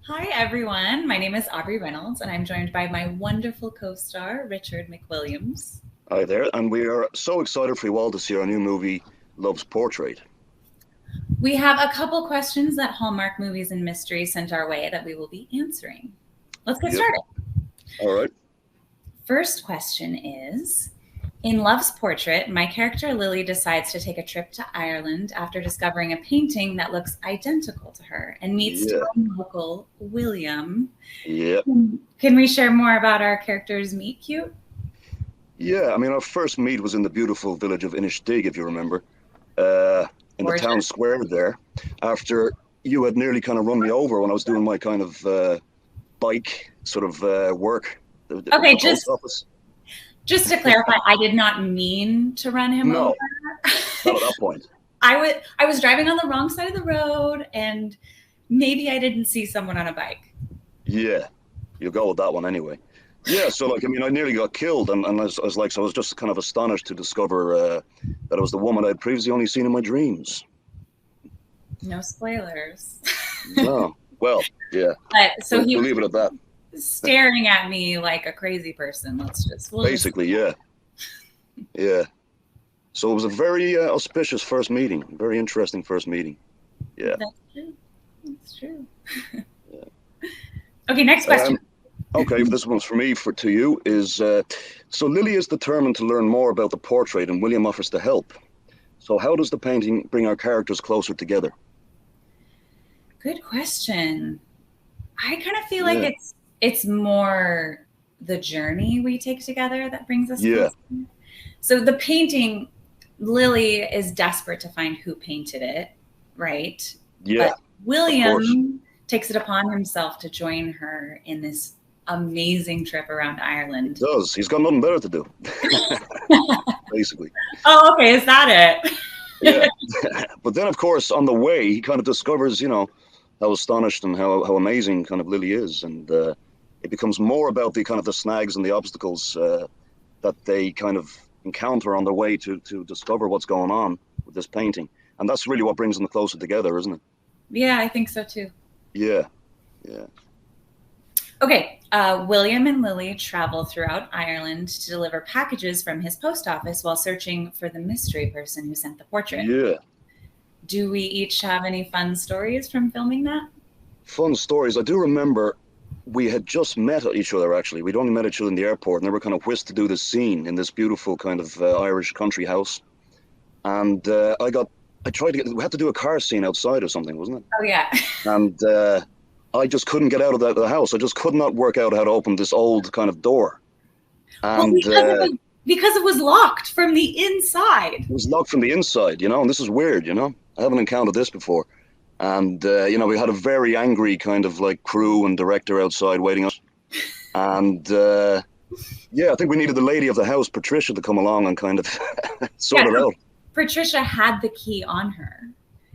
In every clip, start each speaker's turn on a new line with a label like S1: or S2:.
S1: Hi, everyone. My name is Aubrey Reynolds, and I'm joined by my wonderful co star, Richard McWilliams.
S2: Hi there, and we are so excited for you all to see our new movie, Love's Portrait.
S1: We have a couple questions that Hallmark Movies and Mystery sent our way that we will be answering. Let's get
S2: Yep.
S1: started.
S2: All right.
S1: First question is: in Love's Portrait, my character Lily decides to take a trip to Ireland after discovering a painting that looks identical to her and meets
S2: Yeah.
S1: town local William.
S2: Yeah.
S1: Can we share more about our character's meet cute?
S2: Yeah. I mean, our first meet was in the beautiful village of Inishtig, if you remember, uh, in the town
S1: Gorgeous.
S2: square there, after you had nearly kind of run me over when I was doing my kind of bike sort of work,
S1: Okay,
S2: the post office.
S1: just to clarify, I did not mean to run him over.
S2: No, not at that point.
S1: I was driving on the wrong side of the road, and maybe I didn't see someone on a bike.
S2: Yeah, you go with that one anyway. Yeah, so like I mean, I nearly got killed, and I was just kind of astonished to discover that it was the woman I'd previously only seen in my dreams.
S1: No spoilers.
S2: No, well, yeah,
S1: But so he
S2: we'll
S1: was
S2: leave it at that.
S1: staring at me like a crazy person. We'll just.
S2: Basically, yeah, yeah. So it was a very auspicious first meeting, very interesting first meeting. Yeah.
S1: That's true. That's true.
S2: Yeah.
S1: Okay, next question.
S2: Okay, this one's for me. To you is so Lily is determined to learn more about the portrait, and William offers to help. So how does the painting bring our characters closer together?
S1: Good question. I kind of feel like
S2: Yeah,
S1: it's more the journey we take together that brings us
S2: yeah,
S1: closer. So the painting, Lily is desperate to find who painted it, right?
S2: yeah.
S1: But
S2: Of course,
S1: William takes it upon himself to join her in this amazing trip around
S2: he
S1: Ireland.
S2: does. He's got nothing better to do, basically.
S1: Oh, okay, is that it?
S2: Yeah. But then, of course, on the way, he kind of discovers, how astonished and how amazing kind of Lily is, and it becomes more about the kind of the snags and the obstacles that they kind of encounter on their way to discover what's going on with this painting, and that's really what brings them closer together, isn't it?
S1: Yeah, I think so too.
S2: Yeah, yeah,
S1: Okay, William and Lily travel throughout Ireland to deliver packages from his post office while searching for the mystery person who sent the portrait.
S2: yeah.
S1: Do we each have any fun stories from filming that?
S2: Fun stories. I do remember we had just met each other. Actually, we'd only met each other in the airport, and they were kind of whisked to do this scene in this beautiful kind of Irish country house. And I tried to get. We had to do a car scene outside or something, wasn't it?
S1: Oh, yeah.
S2: And I just couldn't get out of the house. I just could not work out how to open this old kind of door,
S1: Well,
S2: and
S1: because it was locked from the inside.
S2: it was locked from the inside. And this is weird. I haven't encountered this before. And we had a very angry kind of like crew and director outside waiting us. And yeah, I think we needed the lady of the house, Patricia, to come along and kind of
S1: Yeah,
S2: sort it out.
S1: Patricia had the key on her.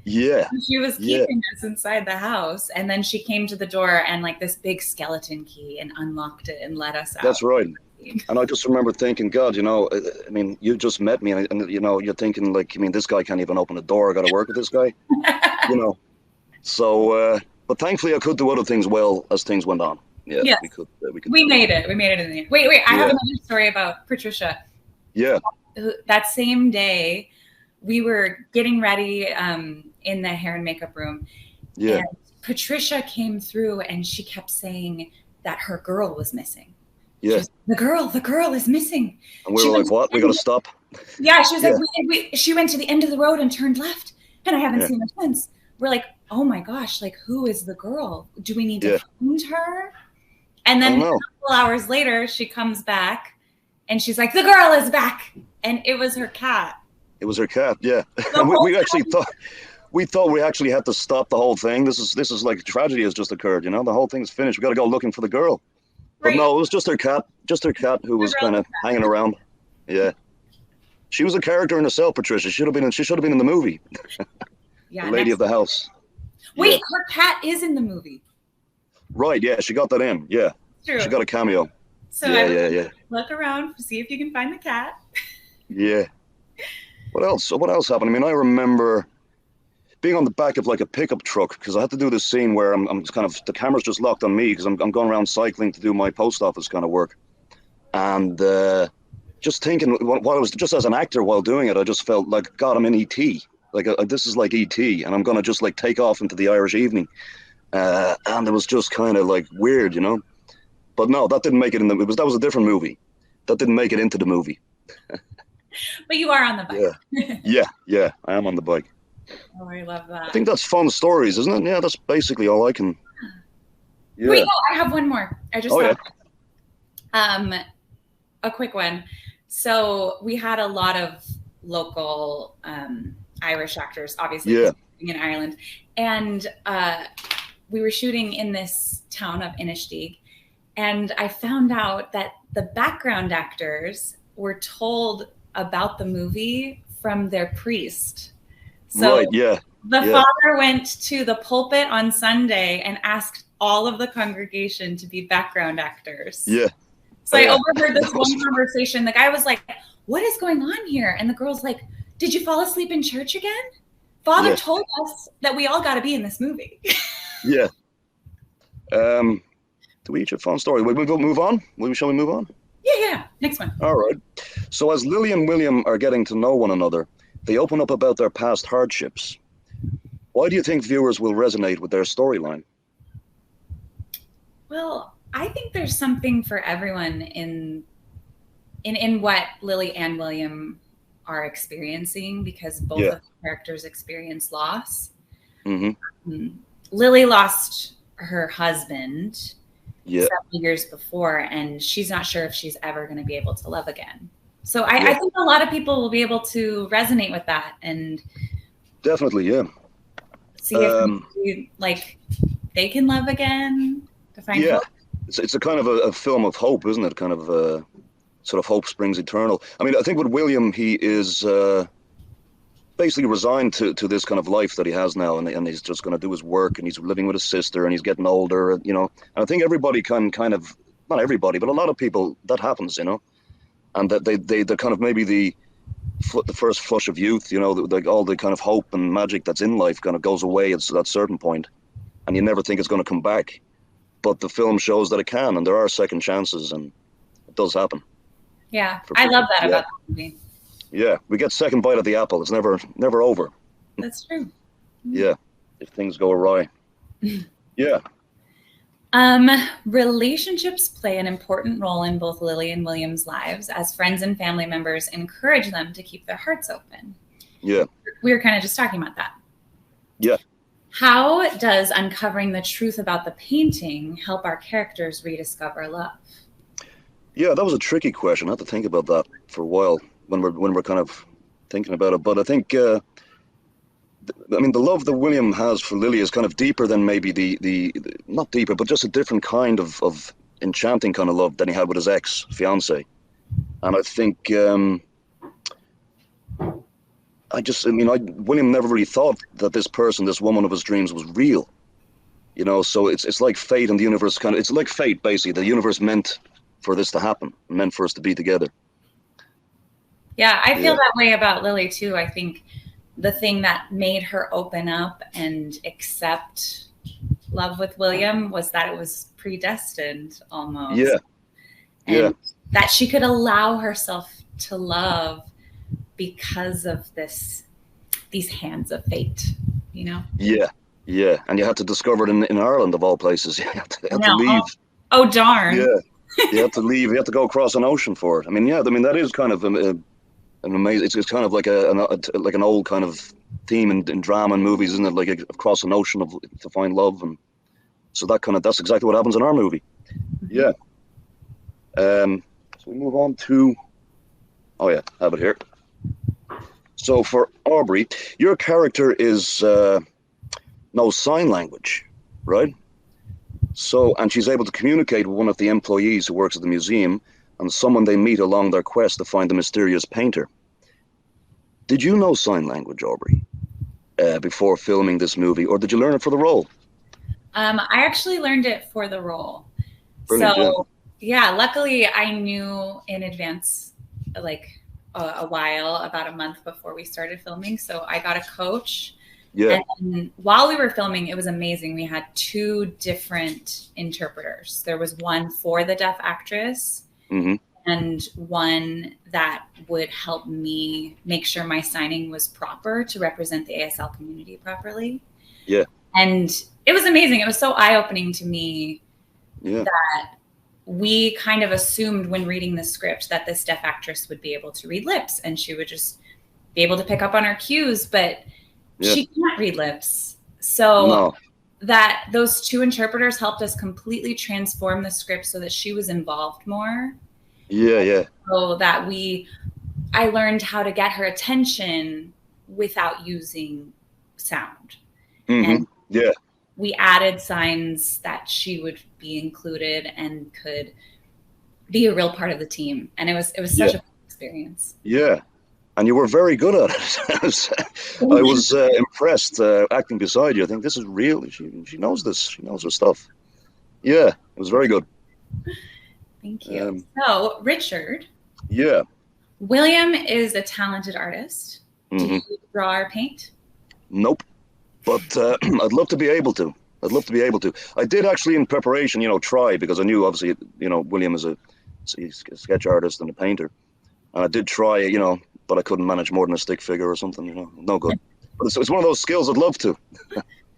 S2: Yeah,
S1: She was
S2: yeah,
S1: keeping us inside the house, and then she came to the door and like this big skeleton key and unlocked it and let us out.
S2: that's right. And I just remember thinking, God, I mean, you just met me, and you're thinking like, I mean, this guy can't even open a door. I got to work with this guy, you know. So, but thankfully, I could do other things well as things went on. Yeah,
S1: Yes,
S2: we could.
S1: we made it. We made it in the end. Wait. I have
S2: Yeah,
S1: another story about Patricia.
S2: yeah,
S1: That same day, we were getting ready in the hair and makeup room,
S2: yeah,
S1: and Patricia came through and she kept saying that her girl was missing. She
S2: yeah.
S1: was, the girl is missing.
S2: And we
S1: She
S2: were
S1: went
S2: like,
S1: to
S2: what?
S1: the
S2: We got to
S1: end,
S2: stop.
S1: yeah, she was like,
S2: Yeah,
S1: she went to the end of the road and turned left, and I haven't
S2: yeah,
S1: seen her since. We're like, oh my gosh, like who is the girl? Do we need to
S2: yeah.
S1: find her? And
S2: I
S1: then
S2: don't
S1: a
S2: know.
S1: couple hours later, she comes back and she's like, the girl is back. And it was her cat.
S2: It was her cat. Yeah,
S1: The
S2: and we,
S1: whole
S2: we actually thought we actually had to stop the whole thing. This is like a tragedy has just occurred. The whole thing's finished. We got to go looking for the girl. But
S1: right.
S2: no, it was just her cat who was kind of hanging around. Yeah, she was a character in herself. Patricia she should have been in the movie, the
S1: Yeah,
S2: lady
S1: next.
S2: of the house. Yeah,
S1: Wait, her cat is in the movie.
S2: right. Yeah, she got that in. Yeah,
S1: It's true.
S2: she got a cameo.
S1: So
S2: Yeah, yeah,
S1: everyone
S2: yeah,
S1: look around, see if you can find the cat.
S2: yeah. What else? What else happened? I mean, I remember being on the back of like a pickup truck, because I had to do this scene where I'm just kind of, the camera's just locked on me because I'm going around cycling to do my post office kind of work. And just thinking, while I was just as an actor while doing it, I just felt like, God, I'm in ET. Like this is like ET, and I'm gonna just like take off into the Irish evening. And it was just kind of like weird, you know. But no, that didn't make it in the. That was a different movie. That didn't make it into the movie.
S1: But you are on the
S2: Yeah,
S1: bike.
S2: yeah. I am on the bike.
S1: Oh, I love
S2: I
S1: that.
S2: think that's fun stories, isn't it? Yeah, that's basically all I can.
S1: Wait,
S2: Yeah.
S1: oh, I have one more. I just
S2: Oh yeah.
S1: thought a quick one. So we had a lot of local Irish actors, obviously,
S2: Yeah.
S1: because in Ireland, and we were shooting in this town of Inistioge, and I found out that the background actors were told about the movie from their priest.
S2: Right.
S1: So
S2: Yeah.
S1: the
S2: Yeah.
S1: father went to the pulpit on Sunday and asked all of the congregation to be background actors.
S2: Yeah.
S1: So I
S2: Yeah.
S1: overheard this
S2: That was.
S1: one conversation. The guy was like, "What is going on here?" And the girl's like, "Did you fall asleep in church again? Father
S2: Yeah.
S1: told us that we all got to be in this movie."
S2: Yeah. Do we each have fun story? Will we move on? Shall we move on?
S1: Yeah. Next one.
S2: All right. So as Lily and William are getting to know one another, they open up about their past hardships. Why do you think viewers will resonate with their storyline?
S1: Well, I think there's something for everyone in what Lily and William are experiencing, because both
S2: Yeah.
S1: of the characters experience loss.
S2: Mm-hmm.
S1: Lily lost her husband
S2: Yeah.
S1: several years before, and she's not sure if she's ever going to be able to love again. So
S2: Yeah.
S1: I think a lot of people will be able to resonate with that and
S2: Definitely. Yeah.
S1: see if like they can love again, to find
S2: Yeah.
S1: hope.
S2: It's a kind of a film of hope, isn't it? Kind of sort of hope springs eternal. I mean, I think with William, he is basically resigned to this kind of life that he has now, and he's just going to do his work, and he's living with his sister, and he's getting older, you know. And I think everybody can kind of, not everybody, but a lot of people, that happens, you know, and that they're kind of maybe the first flush of youth, you know, like all the kind of hope and magic that's in life kind of goes away at that certain point, and you never think it's going to come back. But the film shows that it can, and there are second chances, and it does happen.
S1: Yeah, I love that about the movie.
S2: Yeah, we get second bite at the apple. It's never over.
S1: That's true.
S2: Yeah, if things go awry. Yeah.
S1: Relationships play an important role in both Lily and William's lives, as friends and family members encourage them to keep their hearts open.
S2: Yeah.
S1: We were kind of just talking about that.
S2: Yeah.
S1: How does uncovering the truth about the painting help our characters rediscover love?
S2: Yeah, that was a tricky question. I had to think about that for a while when we're kind of thinking about it. But I think, I mean, the love that William has for Lily is kind of deeper than maybe the not deeper, but just a different kind of enchanting kind of love than he had with his ex-fiance. And I think, William never really thought that this person, this woman of his dreams, was real. You know, so it's like fate and the universe it's like fate, basically. The universe meant for this to happen, meant for us to be together.
S1: Yeah, I feel that way about Lily too. I think the thing that made her open up and accept love with William was that it was predestined almost.
S2: Yeah.
S1: And that she could allow herself to love because of these hands of fate, you know?
S2: Yeah. And you had to discover it in Ireland, of all places. You had to leave.
S1: Oh, darn.
S2: Yeah. You have to leave. You have to go across an ocean for it. I mean, that is kind of an amazing. It's kind of like an old kind of theme in drama and movies, isn't it? Like across an ocean to find love, and so that's exactly what happens in our movie. Yeah. So we move on to. Oh yeah, I have it here. So for Aubrey, your character is knows sign language, right? So, and she's able to communicate with one of the employees who works at the museum and someone they meet along their quest to find the mysterious painter. Did you know sign language, Aubrey, before filming this movie, or did you learn it for the role?
S1: I actually learned it for the role.
S2: Brilliant,
S1: so, yeah, luckily I knew in advance, like a while, about a month before we started filming. So I got a coach
S2: Yeah.
S1: And while we were filming, it was amazing. We had two different interpreters. There was one for the deaf actress
S2: Hmm.
S1: and one that would help me make sure my signing was proper to represent the ASL community properly.
S2: Yeah.
S1: And it was amazing. It was so eye-opening to me
S2: Yeah.
S1: that we kind of assumed when reading the script that this deaf actress would be able to read lips and she would just be able to pick up on our cues, but
S2: Yeah.
S1: she can't read lips. So
S2: No.
S1: that those two interpreters helped us completely transform the script so that she was involved more.
S2: Yeah. Yeah.
S1: So that I learned how to get her attention without using sound.
S2: Hmm.
S1: And
S2: Yeah.
S1: we added signs that she would be included and could be a real part of the team. And it was
S2: Yeah.
S1: such a fun experience.
S2: Yeah. And you were very good at it. I was impressed acting beside you. I think this is real. She knows this. She knows her stuff. Yeah, it was very good.
S1: Thank you. So, Richard,
S2: Yeah.
S1: William is a talented artist. Do
S2: Hmm.
S1: you draw or paint?
S2: Nope. But I'd love to be able to. I'd love to be able to. I did actually, in preparation, try, because I knew obviously, William is he's a sketch artist and a painter, and I did try, but I couldn't manage more than a stick figure or something. No good. But it's one of those skills I'd love to.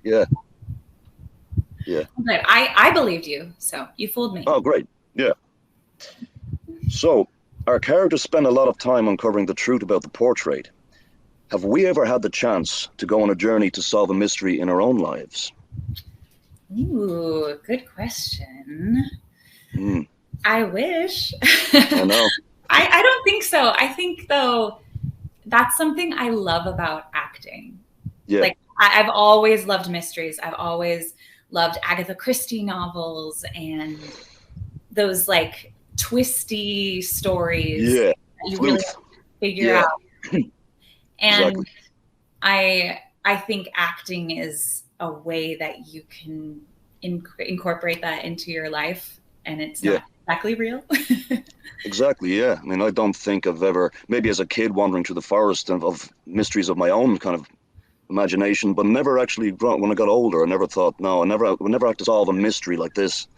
S2: Yeah. Yeah.
S1: But I believed you, so you fooled me.
S2: Oh, great. Yeah. So, our characters spend a lot of time uncovering the truth about the portrait. Have we ever had the chance to go on a journey to solve a mystery in our own lives?
S1: Ooh, good question.
S2: Mm,
S1: I wish.
S2: I know.
S1: I don't think so. I think, though, that's something I love about acting.
S2: Yeah.
S1: Like, I've always loved mysteries. I've always loved Agatha Christie novels and those like twisty stories
S2: Yeah.
S1: that you really have to figure out. And
S2: Exactly.
S1: I think acting is a way that you can incorporate that into your life, and it's not exactly real.
S2: Exactly. Yeah. I mean, I don't think I've ever, maybe as a kid wandering through the forest of mysteries of my own kind of imagination, but never actually when I got older. I never thought, no, I never had to solve a mystery like this.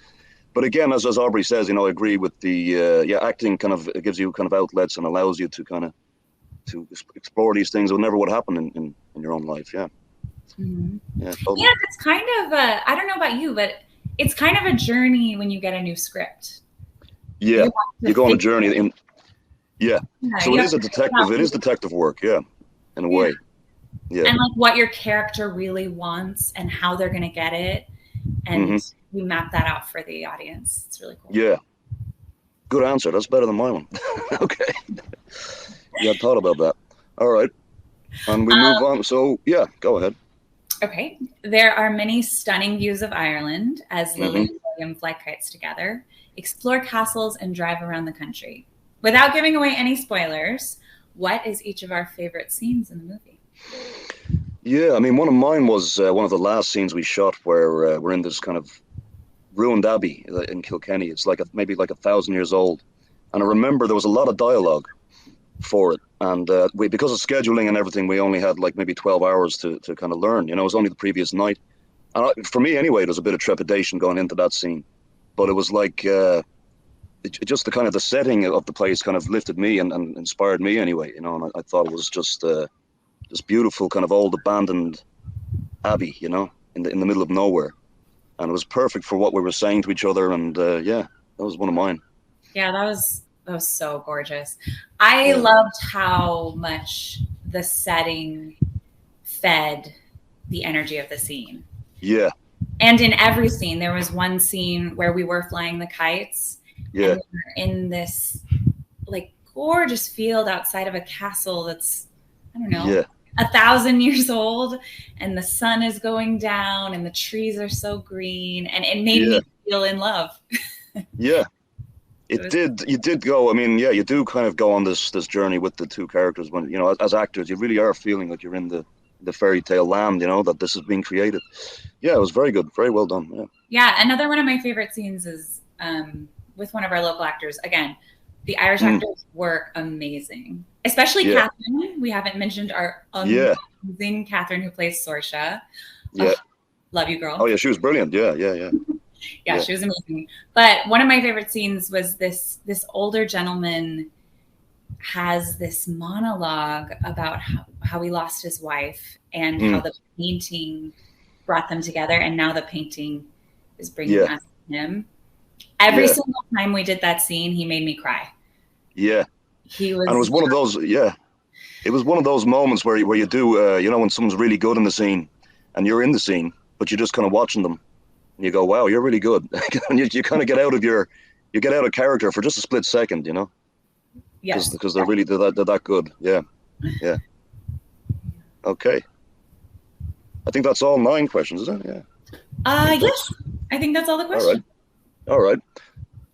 S2: But again, as Aubrey says, I agree with the acting kind of, it gives you kind of outlets and allows you to kind of to explore these things that never would happen in your own life. Yeah.
S1: Mm-hmm.
S2: Yeah. Totally.
S1: Yeah, it's kind of I don't know about you, but it's kind of a journey when you get a new script.
S2: Yeah, you go on a journey in. Yeah. So it is a detective. It is detective work. Yeah, in a way. Yeah.
S1: And like what your character really wants and how they're going to get it, and you map that out for the audience. It's really cool.
S2: Yeah. Good answer. That's better than my one. Okay. Yeah, I thought about that. All right. And we move on. So yeah, go ahead.
S1: Okay. There are many stunning views of Ireland as Lily and William fly kites together, explore castles, and drive around the country. Without giving away any spoilers, what is each of our favorite scenes in the movie?
S2: Yeah, I mean, one of mine was one of the last scenes we shot where we're in this kind of ruined abbey in Kilkenny. It's like maybe like 1,000 years old. And I remember there was a lot of dialogue for it. And because of scheduling and everything, we only had like maybe 12 hours to kind of learn. It was only the previous night. And for me, anyway, there was a bit of trepidation going into that scene. But it was like just the kind of the setting of the place kind of lifted me and inspired me anyway. And I thought it was just this beautiful kind of old abandoned abbey, in the middle of nowhere. And it was perfect for what we were saying to each other. And yeah, that was one of mine.
S1: Yeah, that was so gorgeous. I loved how much the setting fed the energy of the scene.
S2: Yeah.
S1: And in every scene, there was one scene where we were flying the kites.
S2: Yeah.
S1: And we were in this like gorgeous field outside of a castle that's, I don't know, 1,000 years old, and the sun is going down and the trees are so green, and it made me feel in love.
S2: Yeah. It did. You did go. I mean, yeah, you do kind of go on this journey with the two characters. When as actors, you really are feeling like you're in the fairy tale land. That this is being created. Yeah, it was very good, very well done. Yeah.
S1: Yeah, another one of my favorite scenes is with one of our local actors. Again, the Irish actors were amazing. Especially
S2: Yeah,
S1: Catherine. We haven't mentioned our
S2: yeah,
S1: amazing Catherine who plays Sorsha.
S2: yeah.
S1: Oh, love you,
S2: Oh
S1: girl.
S2: yeah, she was brilliant. Yeah, yeah, yeah,
S1: Yeah,
S2: yeah,
S1: she was amazing. But one of my favorite scenes was this older gentleman has this monologue about how he lost his wife and how
S2: mm,
S1: the painting brought them together, and now the painting is bringing
S2: yeah,
S1: us to him. Every
S2: yeah,
S1: single time we did that scene, he made me cry.
S2: yeah.
S1: He
S2: And it
S1: was
S2: was one of those. Yeah, it was one of those moments where you do, you know, when someone's really good in the scene, and you're in the scene, but you're just kind of watching them, and you go, "Wow, you're really good," and you kind of get out of you get out of character for just a split second, you know,
S1: yes.
S2: because they're that good. Yeah, yeah. Okay, I think that's all 9 questions, is it? Yeah, I think
S1: Yes.
S2: that's
S1: I think that's all the
S2: all right.
S1: questions.
S2: All right.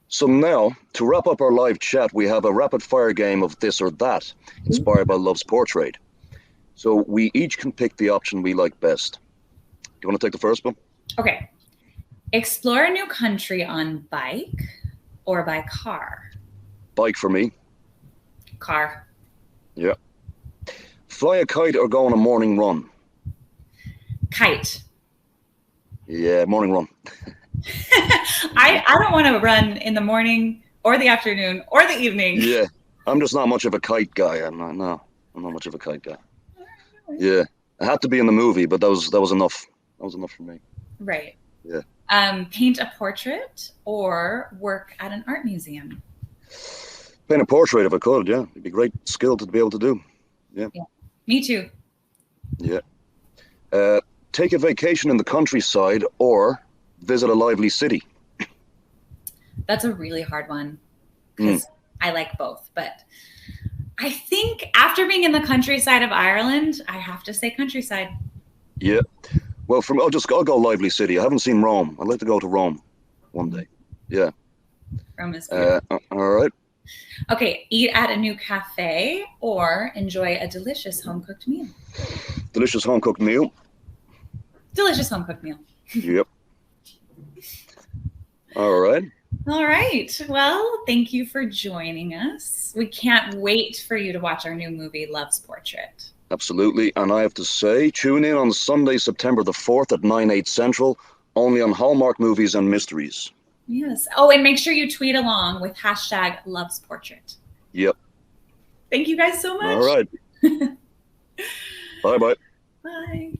S2: So now, to wrap up our live chat, we have a rapid fire game of this or that, inspired by Love's Portrait. So we each can pick the option we like best. Do you want to take the first one?
S1: Okay. Explore a new country on bike or by car?
S2: Bike for me.
S1: Car.
S2: Yeah. Fly a kite or go on a morning run?
S1: Kite.
S2: Yeah, morning run.
S1: I don't want to run in the morning or the afternoon or the evening.
S2: Yeah, I'm just not much of a kite guy. I'm not. No, I'm not much of a kite guy. Yeah, I had to be in the movie, but that was enough. That was enough for me.
S1: Right.
S2: Yeah.
S1: Paint a portrait or work at an art museum?
S2: Paint a portrait if I could. Yeah, it'd be a great skill to be able to do. Yeah.
S1: Yeah. Me too.
S2: Yeah. Take a vacation in the countryside or visit a lively city.
S1: That's a really hard one
S2: Mm,
S1: because I like both. But I think after being in the countryside of Ireland, I have to say countryside.
S2: yeah. Well, I'll go lively city. I haven't seen Rome. I'd like to go to Rome one day. Yeah.
S1: Rome is beautiful.
S2: All right.
S1: Okay, eat at a new cafe or enjoy a delicious home cooked meal.
S2: Delicious home cooked meal.
S1: Delicious home cooked meal.
S2: Yep. All right.
S1: All right. Well, thank you for joining us. We can't wait for you to watch our new movie, Love's Portrait.
S2: Absolutely. And I have to say, tune in on Sunday, September the 4th at 9/8 Central, only on Hallmark Movies and Mysteries.
S1: Yes. Oh, and make sure you tweet along with hashtag Love's Portrait.
S2: Yep.
S1: Thank you guys so much.
S2: All right. Bye bye.
S1: Bye.